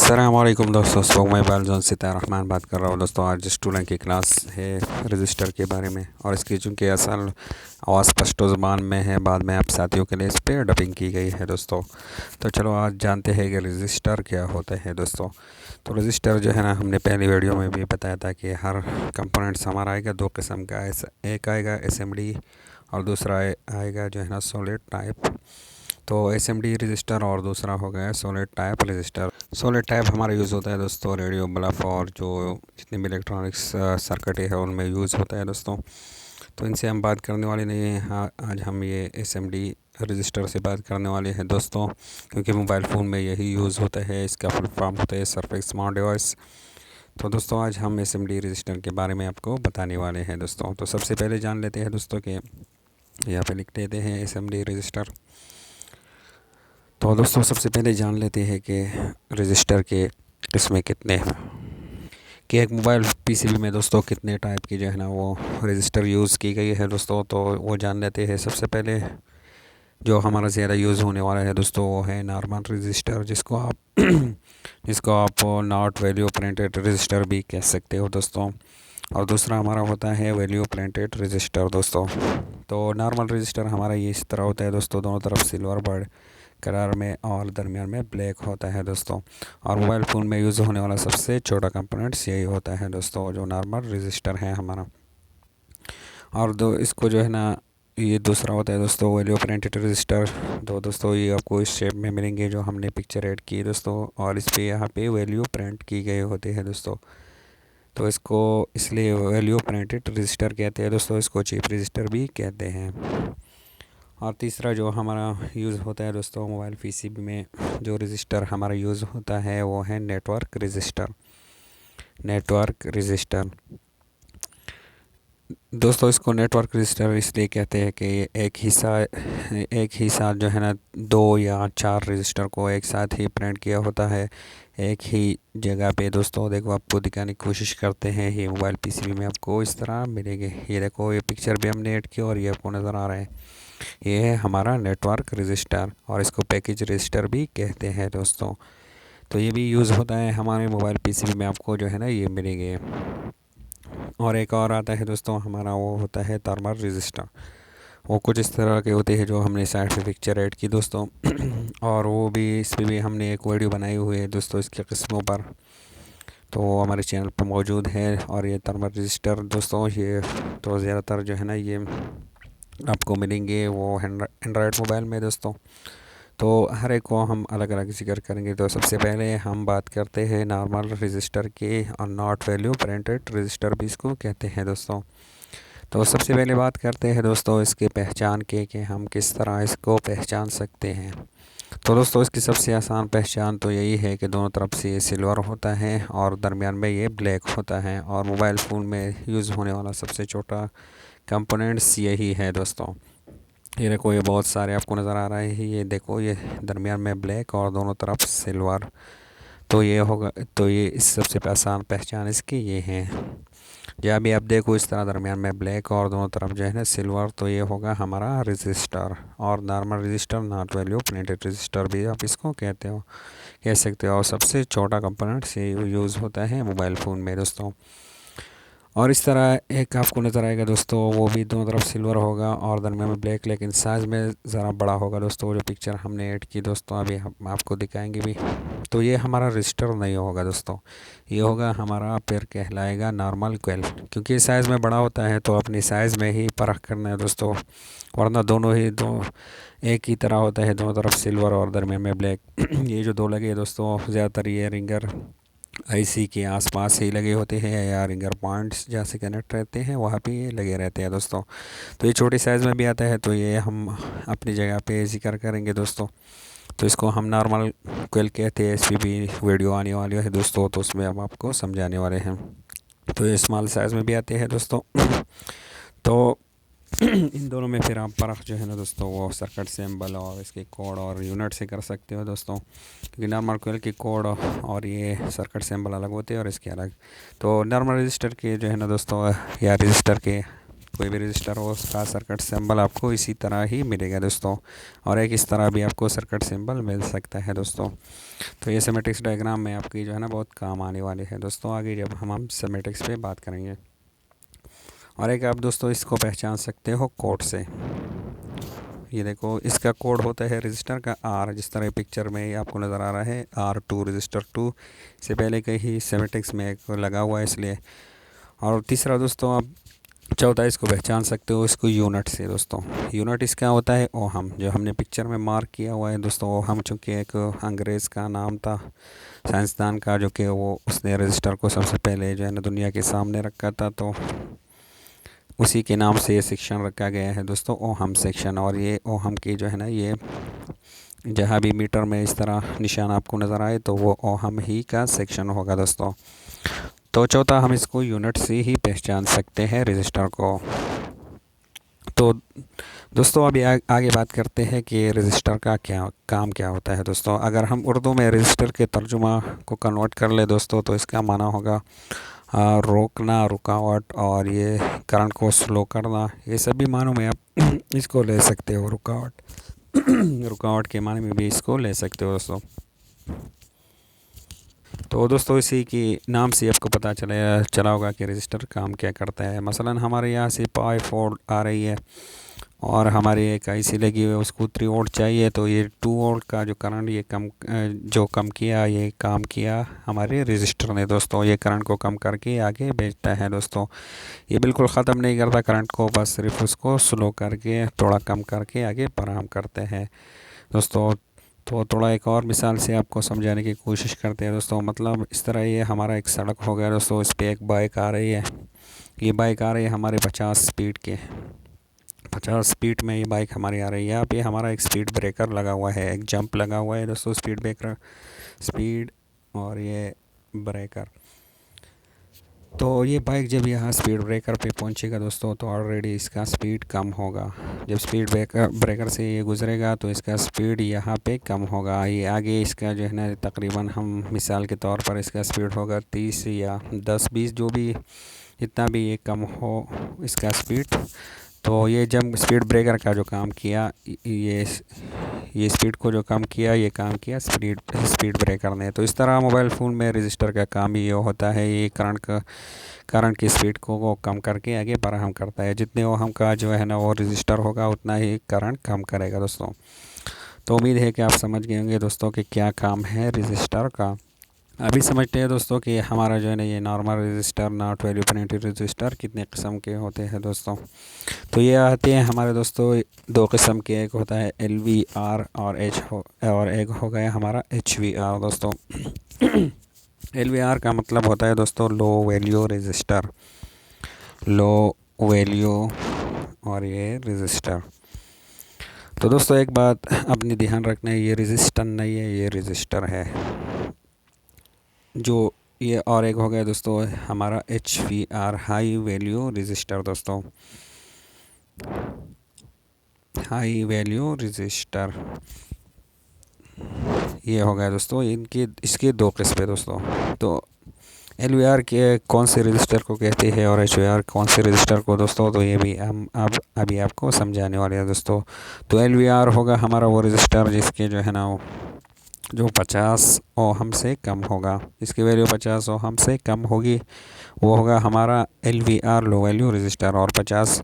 अस्सलामुअलैकुम दोस्तों, मैं बालजोन सितार रहमान बात कर रहा हूँ। दोस्तों आज स्टूडेंट की क्लास है रजिस्टर के बारे में, और इसकी चूँकि असल आवाज़ पश्तो ज़बान में है, बाद में आप साथियों के लिए इस पर डबिंग की गई है दोस्तों। तो चलो आज जानते हैं कि रजिस्टर क्या होता है दोस्तों। तो रजिस्टर जो है ना, हमने पहली वीडियो में भी बताया था कि हर कंपोनेंट्स हमारा आएगा दो किस्म का, एक आएगा एसएमडी और दूसरा आएगा जो है ना सॉलिड टाइप। तो एसएमडी रजिस्टर और दूसरा हो गया solid type register. Solid type हमारा यूज़ होता है दोस्तों रेडियो बल्ब और जो जितने भी इलेक्ट्रॉनिक्स सर्किट है उनमें यूज़ होता है दोस्तों। तो इनसे हम बात करने वाले नहीं हैं। हाँ, आज हम ये एसएमडी रजिस्टर से बात करने वाले हैं दोस्तों, क्योंकि मोबाइल फ़ोन में यही यूज़ होता है। इसका फुल फॉर्म होता है सरफेस स्मार्ट डिवाइस। तो दोस्तों आज हम एसएमडी रजिस्टर के बारे में आपको बताने वाले हैं दोस्तों। तो सबसे पहले जान लेते हैं दोस्तों कि यहाँ पे लिख देते हैं एसएमडी रजिस्टर। तो दोस्तों सबसे पहले जान लेते हैं कि रजिस्टर के इसमें कितने हैं, कि एक मोबाइल पीसीबी में दोस्तों कितने टाइप की जो है ना वो रजिस्टर यूज़ की गई है दोस्तों। तो वो जान लेते हैं। सबसे पहले जो हमारा ज़्यादा यूज़ होने वाला है दोस्तों वो है नॉर्मल रजिस्टर, जिसको आप नॉट वैल्यू प्रिंटेड रजिस्टर भी कह सकते हो दोस्तों। और दूसरा हमारा होता है वैल्यू प्रिंटेड रजिस्टर दोस्तों। तो नॉर्मल रजिस्टर हमारा ये इस तरह होता है दोस्तों, दोनों तरफ सिल्वर बर्ड कलर में और दरमियान में ब्लैक होता है दोस्तों। और मोबाइल फ़ोन में यूज़ होने वाला सबसे छोटा कंपोनेंट्स यही होता है दोस्तों, जो नॉर्मल रजिस्टर है हमारा। और दो इसको जो है ना ये दूसरा होता है दोस्तों वैल्यू प्रिंटेड रजिस्टर। तो दोस्तों ये आपको इस शेप में मिलेंगे जो हमने पिक्चर ऐड की दोस्तों, और इस पे यहाँ पे वैल्यू प्रिंट की गए होते हैं दोस्तों। तो इसको इसलिए वैल्यू प्रिंटेड रजिस्टर कहते हैं दोस्तों, इसको चिप रजिस्टर भी कहते हैं। और तीसरा जो हमारा यूज़ होता है दोस्तों मोबाइल पीसीबी में जो रजिस्टर हमारा यूज़ होता है वो है नेटवर्क रजिस्टर। नेटवर्क रजिस्टर दोस्तों, इसको नेटवर्क रजिस्टर इसलिए कहते हैं कि ये एक ही साथ जो है ना दो या चार रजिस्टर को एक साथ ही प्रिंट किया होता है एक ही जगह पे दोस्तों। देखो आपको दिखाने की कोशिश करते हैं, ये मोबाइल पीसीबी में आपको इस तरह मिलेंगे। ये देखो ये पिक्चर भी हमने ऐड किया और ये आपको नज़र आ रहा है। ये है हमारा नेटवर्क रजिस्टर, और इसको पैकेज रजिस्टर भी कहते हैं दोस्तों। तो ये भी यूज़ होता है हमारे मोबाइल पीसीबी में, आपको जो है ना ये मिलेंगे। और एक और आता है दोस्तों हमारा, वो होता है थर्मल रजिस्टर। वो कुछ इस तरह के होते हैं जो हमने साइड पे पिक्चर ऐड की दोस्तों और वो भी इस पर भी हमने एक वीडियो बनाई हुई है दोस्तों इसके किस्मों पर, तो वो हमारे चैनल पर मौजूद है। और ये थर्मल रजिस्टर दोस्तों ये तो ज़्यादातर जो है ना ये आपको मिलेंगे वो एंड्रॉयड मोबाइल में दोस्तों। तो हर एक को हम अलग अलग जिक्र करेंगे। तो सबसे पहले हम बात करते हैं नॉर्मल रजिस्टर के, और नॉट वैल्यू प्रिंटेड रजिस्टर भी इसको कहते हैं दोस्तों। तो सबसे पहले बात करते हैं दोस्तों इसके पहचान के, कि हम किस तरह इसको पहचान सकते हैं। तो दोस्तों इसकी सबसे आसान पहचान तो यही है कि दोनों तरफ से ये सिल्वर होता है और दरमियान में ये ब्लैक होता है। और मोबाइल फ़ोन में यूज़ होने वाला सबसे छोटा कंपोनेंट्स यही है दोस्तों। ये देखो ये बहुत सारे आपको नज़र आ रहे हैं, ये देखो ये दरमियान में ब्लैक और दोनों तरफ सिल्वर। तो ये होगा, तो ये इस सबसे आसान पहचान इसकी ये है। जहाँ भी आप देखो इस तरह दरमियान में ब्लैक और दोनों तरफ जो है ना सिल्वर, तो ये होगा हमारा रजिस्टर। और normal register not value printed register भी आप इसको कह सकते हो। और सबसे छोटा कंपोनेंट से यूज़ होता है मोबाइल फ़ोन में दोस्तों। और इस तरह एक आपको नज़र आएगा दोस्तों, वो भी दोनों तरफ सिल्वर होगा और दरमियान में ब्लैक, लेकिन साइज़ में ज़रा बड़ा होगा दोस्तों। जो पिक्चर हमने ऐड की दोस्तों अभी हम आपको दिखाएंगे भी। तो ये हमारा रजिस्टर नहीं होगा दोस्तों, ये होगा हमारा फिर कहलाएगा नॉर्मल कोयल, क्योंकि साइज़ में बड़ा होता है तो अपनी साइज़ में ही परख करना है दोस्तों, वरना दोनों ही दो एक ही तरह होता है, दोनों तरफ सिल्वर और दरमियान में ब्लैक। ये जो दो लगे दोस्तों ज़्यादातर ये रिंगर आईसी के आसपास ही लगे होते हैं, या रिंगर पॉइंट्स जहाँ से कनेक्ट रहते हैं वहाँ पे ये लगे रहते हैं दोस्तों। तो ये छोटी साइज़ में भी आता है, तो ये हम अपनी जगह पे जिक्र करेंगे दोस्तों। तो इसको हम नॉर्मल कोयल कहते हैं। इस पर भी वीडियो आने वाली है दोस्तों, तो उसमें हम आपको समझाने वाले हैं। तो ये स्मॉल साइज़ में भी आते हैं दोस्तों। तो इन दोनों में फिर आप परख जो है ना दोस्तों वो सर्किट सिंबल और इसके कोड और यूनिट से कर सकते हो दोस्तों, क्योंकि नॉर्मल कोयल के कोड और ये सर्किट सिंबल अलग होते हैं और इसके अलग। तो नॉर्मल रजिस्टर के जो है ना दोस्तों या रजिस्टर के कोई भी रजिस्टर हो उसका सर्किट सिंबल आपको इसी तरह ही मिलेगा दोस्तों, और एक इस तरह भी आपको सर्किट सिंबल मिल सकता है दोस्तों। तो ये सेमेटिक्स डायग्राम में आपकी जो है ना बहुत काम आने वाले है दोस्तों, आगे जब हम सेमेटिक्स पे बात करेंगे। और एक आप दोस्तों इसको पहचान सकते हो कोड से। ये देखो इसका कोड होता है रजिस्टर का आर, जिस तरह पिक्चर में आपको नज़र आ रहा है R2 रजिस्टर 2 से पहले का ही सेमेटिक्स में एक लगा हुआ है इसलिए। और तीसरा दोस्तों आप चौथा इसको पहचान सकते हो इसको यूनिट से दोस्तों। यूनिट इसका होता है ओहम, जो हमने पिक्चर में मार्क किया हुआ है दोस्तों। ओहम चूँकि एक अंग्रेज़ का नाम था साइंसदान का, जो कि वो उसने रजिस्टर को सबसे पहले जो है ना दुनिया के सामने रखा था, तो उसी के नाम से ये सेक्शन रखा गया है दोस्तों, ओहम सेक्शन। और ये ओहम की जो है ना ये जहाँ भी मीटर में इस तरह निशान आपको नज़र आए तो वो ओहम ही का सेक्शन होगा दोस्तों। तो चौथा हम इसको यूनिट से ही पहचान सकते हैं रजिस्टर को। तो दोस्तों अभी आगे बात करते हैं कि रजिस्टर का क्या होता है दोस्तों। अगर हम उर्दू में रजिस्टर के तर्जुमा को कन्वर्ट कर ले दोस्तों, तो इसका माना होगा रोकना, रुकावट, और ये करंट को स्लो करना। ये सभी मानों में आप इसको ले सकते हो रुकावट रुकावट के माने में भी इसको ले सकते हो दोस्तों। तो दोस्तों इसी की नाम से आपको पता चला होगा कि रजिस्टर काम क्या करता है। मसलन हमारे यहाँ से पाई 4 आ रही है और हमारी एक आईसी लगी हुई है, उसको 3 वोल्ट चाहिए, तो ये 2 वोल्ट का जो करंट ये कम किया, ये काम किया हमारे रजिस्टर ने दोस्तों। ये करंट को कम करके आगे भेजता है दोस्तों। ये बिल्कुल ख़त्म नहीं करता करंट को, बस सिर्फ उसको स्लो करके थोड़ा कम करके आगे फराहम करते हैं दोस्तों। तो थोड़ा एक और मिसाल से आपको समझाने की कोशिश करते हैं दोस्तों। मतलब इस तरह ये हमारा एक सड़क हो गया दोस्तों, इस पर एक बाइक आ रही है। ये बाइक आ रही है हमारे 50 स्पीड के, 50 स्पीड में ये बाइक हमारी आ रही है। यहाँ पे हमारा एक स्पीड ब्रेकर लगा हुआ है, एक जंप लगा हुआ है दोस्तों, स्पीड ब्रेकर, स्पीड और ये ब्रेकर। तो ये बाइक जब यहाँ स्पीड ब्रेकर पे पहुँचेगा दोस्तों, तो ऑलरेडी इसका स्पीड कम होगा। जब स्पीड ब्रेकर से ये गुजरेगा तो इसका स्पीड यहाँ पे कम होगा। ये आगे इसका जो है ना तकरीबन हम मिसाल के तौर पर इसका स्पीड होगा 30 या 10-20, जो भी इतना भी ये कम हो इसका स्पीड। तो ये जब स्पीड ब्रेकर का जो काम किया, ये स्पीड को जो कम किया, ये काम किया स्पीड ब्रेकर ने। तो इस तरह मोबाइल फ़ोन में रजिस्टर का काम ही ये होता है, ये करंट की स्पीड को कम करके आगे फराहम करता है। जितने ओहम का जो है ना वो रजिस्टर होगा, उतना ही करंट कम करेगा दोस्तों। तो उम्मीद है कि आप समझ गए होंगे दोस्तों कि क्या काम है रजिस्टर का। अभी समझते हैं दोस्तों कि हमारा जो है ना ये normal register, not value printed register कितने किस्म के होते हैं दोस्तों। तो ये आते हैं हमारे दोस्तों 2 किस्म के, एक होता है LVR और एक हो गया हमारा HVR दोस्तों। LVR का मतलब होता है दोस्तों low value register, low value और ये रजिस्टर। तो दोस्तों एक बात अपनी ध्यान रखना है, ये रजिस्टर नहीं है, ये रजिस्टर है जो ये। और एक हो गया दोस्तों हमारा HVR, हाई वैल्यू रजिस्टर दोस्तों, हाई वैल्यू रजिस्टर। ये हो गया दोस्तों इसके 2 किस्में दोस्तों। तो LVR के कौन से रजिस्टर को कहते हैं और HVR कौन से रजिस्टर को दोस्तों, तो ये भी हम अभी आपको समझाने वाले हैं दोस्तों। तो LVR होगा हमारा वो रजिस्टर जिसके जो है ना जो 50 ओहम से कम होगा, इसकी वैल्यू 50 ओहम से कम होगी, वो होगा हमारा LVR लो वैल्यू रजिस्टर। और 50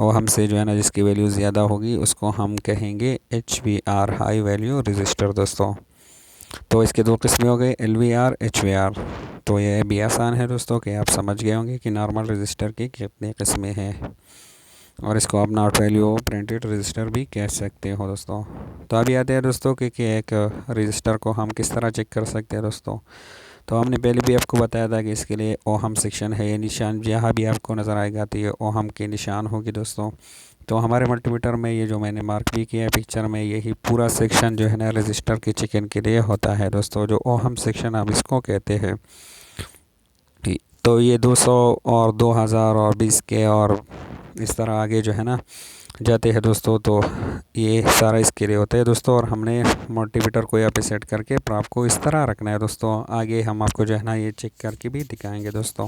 ओहम से जो है ना जिसकी वैल्यू ज़्यादा होगी उसको हम कहेंगे HVR हाई वैल्यू रजिस्टर दोस्तों। तो इसके 2 किस्में हो गए LVR, HVR। तो ये भी आसान है दोस्तों कि आप समझ गए होंगे कि नॉर्मल रजिस्टर की कितनी किस्में हैं, और इसको आप नॉट वैल्यू प्रिंटेड रजिस्टर भी कह सकते हो दोस्तों। तो अभी आते हैं दोस्तों कि एक रजिस्टर को हम किस तरह चेक कर सकते हैं दोस्तों। तो हमने पहले भी आपको बताया था कि इसके लिए ओहम सेक्शन है, ये निशान जहाँ भी आपको नज़र आएगा तो ये ओहम के निशान होगी दोस्तों। तो हमारे मल्टीमीटर में ये जो मैंने मार्क भी किया है पिक्चर में, यही पूरा सेक्शन जो है ना रजिस्टर के चेकिंग के लिए होता है दोस्तों, जो ओहम सेक्शन आप इसको कहते हैं। तो ये 200 और 2000 और 20 के और इस तरह आगे जो है ना जाते हैं दोस्तों। तो ये सारा इसके लिए होता है दोस्तों, और हमने मल्टीमीटर को यहाँ पे सेट करके प्राप को इस तरह रखना है दोस्तों। आगे हम आपको जो है ना ये चेक करके भी दिखाएंगे दोस्तों।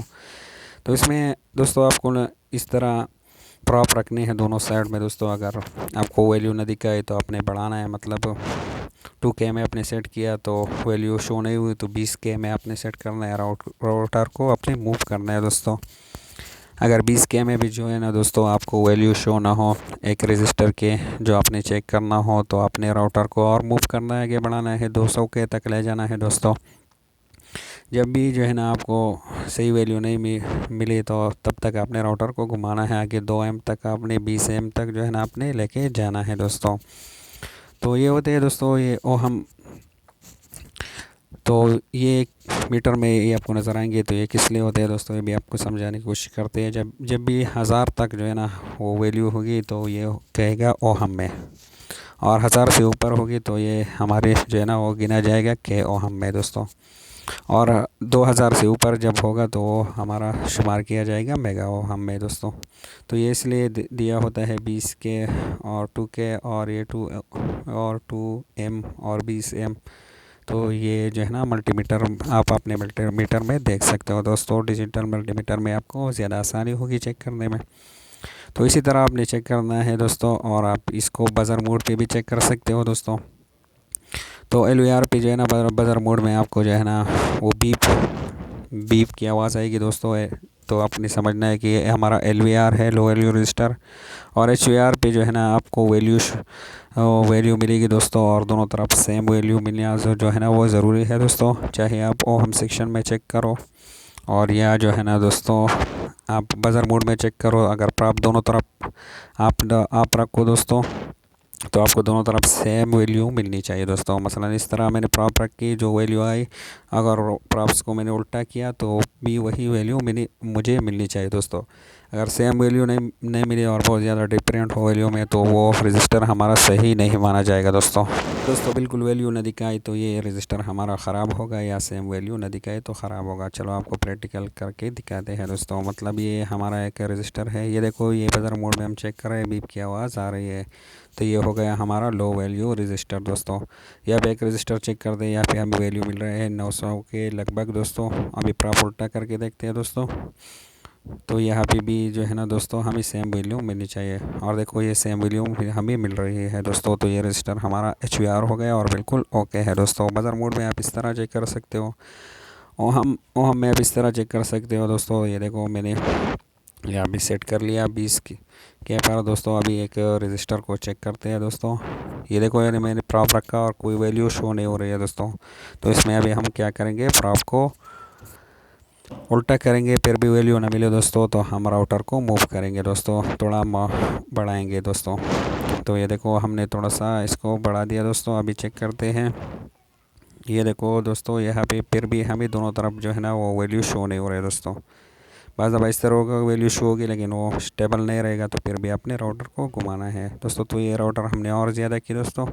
तो इसमें दोस्तों आपको इस तरह प्रॉप रखने हैं दोनों साइड में दोस्तों। अगर आपको वैल्यू न दिखाए तो आपने बढ़ाना है, मतलब 2K में आपने सेट किया तो वैल्यू शो नहीं हुई तो 20K में आपने सेट करना है, राउटर को अपने मूव करना है दोस्तों। अगर 20K में भी जो है ना दोस्तों आपको वैल्यू शो ना हो एक रजिस्टर के जो आपने चेक करना हो, तो अपने राउटर को और मूव करना है, आगे बढ़ाना है, 200K तक ले जाना है दोस्तों। जब भी जो है ना आपको सही वैल्यू नहीं मिली तो तब तक आपने राउटर को घुमाना है, आगे 2M तक आपने 20M तक जो है ना आपने लेके जाना है दोस्तों। तो ये होते हैं दोस्तों ये ओहम। तो ये मीटर में ये आपको नज़र आएंगे, तो ये किस लिए होते हैं दोस्तों, ये भी आपको समझाने की कोशिश करते हैं। जब जब भी 1000 तक जो है ना वो वैल्यू होगी तो ये कहेगा ओहम में, और 1000 से ऊपर होगी तो ये हमारे जो है ना वो गिना जाएगा के ओहम में दोस्तों। और 2000 से ऊपर जब होगा तो वो हमारा शुमार किया जाएगा मेगा ओहम में दोस्तों। तो ये इसलिए दिया होता है 20K और 2K और ये 2M और 20M। तो ये जो है ना मल्टीमीटर आप अपने मल्टीमीटर में देख सकते हो दोस्तों। डिजिटल मल्टीमीटर में आपको ज़्यादा आसानी होगी चेक करने में। तो इसी तरह आपने चेक करना है दोस्तों, और आप इसको बज़र मोड पे भी चेक कर सकते हो दोस्तों। तो LVR पे जो है ना बज़र मोड में आपको जो है ना वो बीप बीप की आवाज़ आएगी दोस्तों। तो आपने समझना है कि ये हमारा LVR है, लो वैल्यू रजिस्टर। और HVR पे जो है ना आपको वैल्यू मिलेगी दोस्तों, और दोनों तरफ सेम वैल्यू मिलना जो है ना वो ज़रूरी है दोस्तों। चाहे आप ओहम सेक्शन में चेक करो और या जो है ना दोस्तों आप बज़र मोड में चेक करो, अगर आप दोनों तरफ आप रखो दोस्तों तो आपको दोनों तरफ सेम वैल्यू मिलनी चाहिए दोस्तों। मसलन इस तरह मैंने प्रॉप रखी, जो वैल्यू आई अगर प्रॉप्स को मैंने उल्टा किया तो भी वही वैल्यू मुझे मिलनी चाहिए दोस्तों। अगर सेम वैल्यू नहीं मिली और बहुत ज़्यादा डिफरेंट हो वैल्यू में तो वो रजिस्टर हमारा सही नहीं माना जाएगा दोस्तों। बिल्कुल वैल्यू न दिखाई तो ये रजिस्टर हमारा ख़राब होगा, या सेम वैल्यू न दिखाए तो ख़राब होगा। चलो आपको प्रैक्टिकल करके दिखाते हैं दोस्तों। मतलब ये हमारा एक रजिस्टर है, ये देखो ये बज़र मोड में हम चेक कर रहे हैं, बीप की आवाज़ आ रही है। तो ये हो गया हमारा लो वैल्यू रजिस्टर दोस्तों। यहाँ पे एक रजिस्टर चेक कर दें, यहाँ पे हमें वैल्यू मिल रहे हैं 900 के लगभग दोस्तों। अभी प्रॉप उल्टा करके देखते हैं दोस्तों। तो यहाँ पे भी जो है ना दोस्तों हमें सेम वैल्यू मिलनी चाहिए, और देखो ये सेम वैल्यू हमें मिल रही है दोस्तों। तो ये रजिस्टर हमारा HVR हो गया और बिल्कुल ओके है दोस्तों। बज़र मोड में आप इस तरह चेक कर सकते हो, ओहम में आप इस तरह चेक कर सकते हो दोस्तों। ये देखो मैंने यहाँ भी सेट कर लिया 20 के पर दोस्तों। अभी एक रजिस्टर को चेक करते हैं दोस्तों। ये देखो यानी मैंने प्रॉप रखा और कोई वैल्यू शो नहीं हो रही है दोस्तों। तो इसमें अभी हम क्या करेंगे, प्रॉप को उल्टा करेंगे, फिर भी वैल्यू ना मिले दोस्तों तो हम राउटर को मूव करेंगे दोस्तों, थोड़ा बढ़ाएंगे दोस्तों। तो ये देखो हमने थोड़ा सा इसको बढ़ा दिया दोस्तों। अभी चेक करते हैं, ये देखो दोस्तों यहाँ पे फिर भी हमें दोनों तरफ जो है ना वो वैल्यू शो नहीं हो रहा है दोस्तों। बस अब इस तरह होगा, वैल्यू शो होगी लेकिन वो स्टेबल नहीं रहेगा, तो फिर भी अपने राउटर को घुमाना है दोस्तों। तो ये राउटर हमने और ज़्यादा की दोस्तों।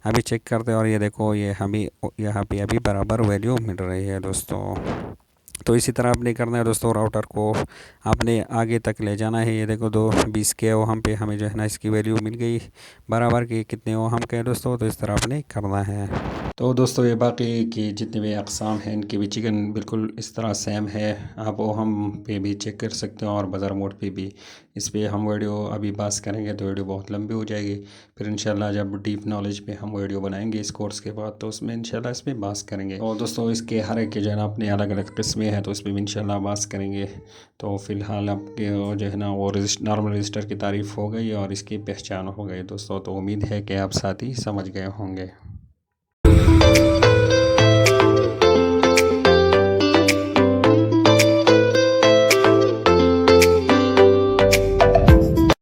अभी चेक करते हैं और ये देखो ये हमें यहाँ पे अभी बराबर वैल्यू मिल रही है दोस्तों। तो इसी तरह आपने करना है दोस्तों, राउटर को आपने आगे तक ले जाना है। ये देखो 20 के ओहम पे हमें जो है ना इसकी वैल्यू मिल गई बराबर की, कितने ओहम के दोस्तों। तो इस तरह आपने करना है। तो दोस्तों ये बाकी की जितने भी अक़साम हैं इनकी भी चिकन बिल्कुल इस तरह सेम है। आप ओहम पे भी चेक कर सकते हो और बज़र मोड पे भी। इस पर हम वीडियो अभी बात करेंगे तो वीडियो बहुत लंबी हो जाएगी। फिर इंशाल्लाह जब डीप नॉलेज पे हम वीडियो बनाएंगे इस कोर्स के बाद तो उसमें इंशाल्लाह इस पर बात करेंगे। और दोस्तों इसके हर एक के जो है ना अपने अलग अलग किस्में हैं, तो इस पर भी इंशाल्लाह बात करेंगे। तो फ़िलहाल आपके जो है ना वो नॉर्मल रजिस्टर की तारीफ़ हो गई और इसकी पहचान हो गई दोस्तों। तो उम्मीद है कि आप साथ ही समझ गए होंगे।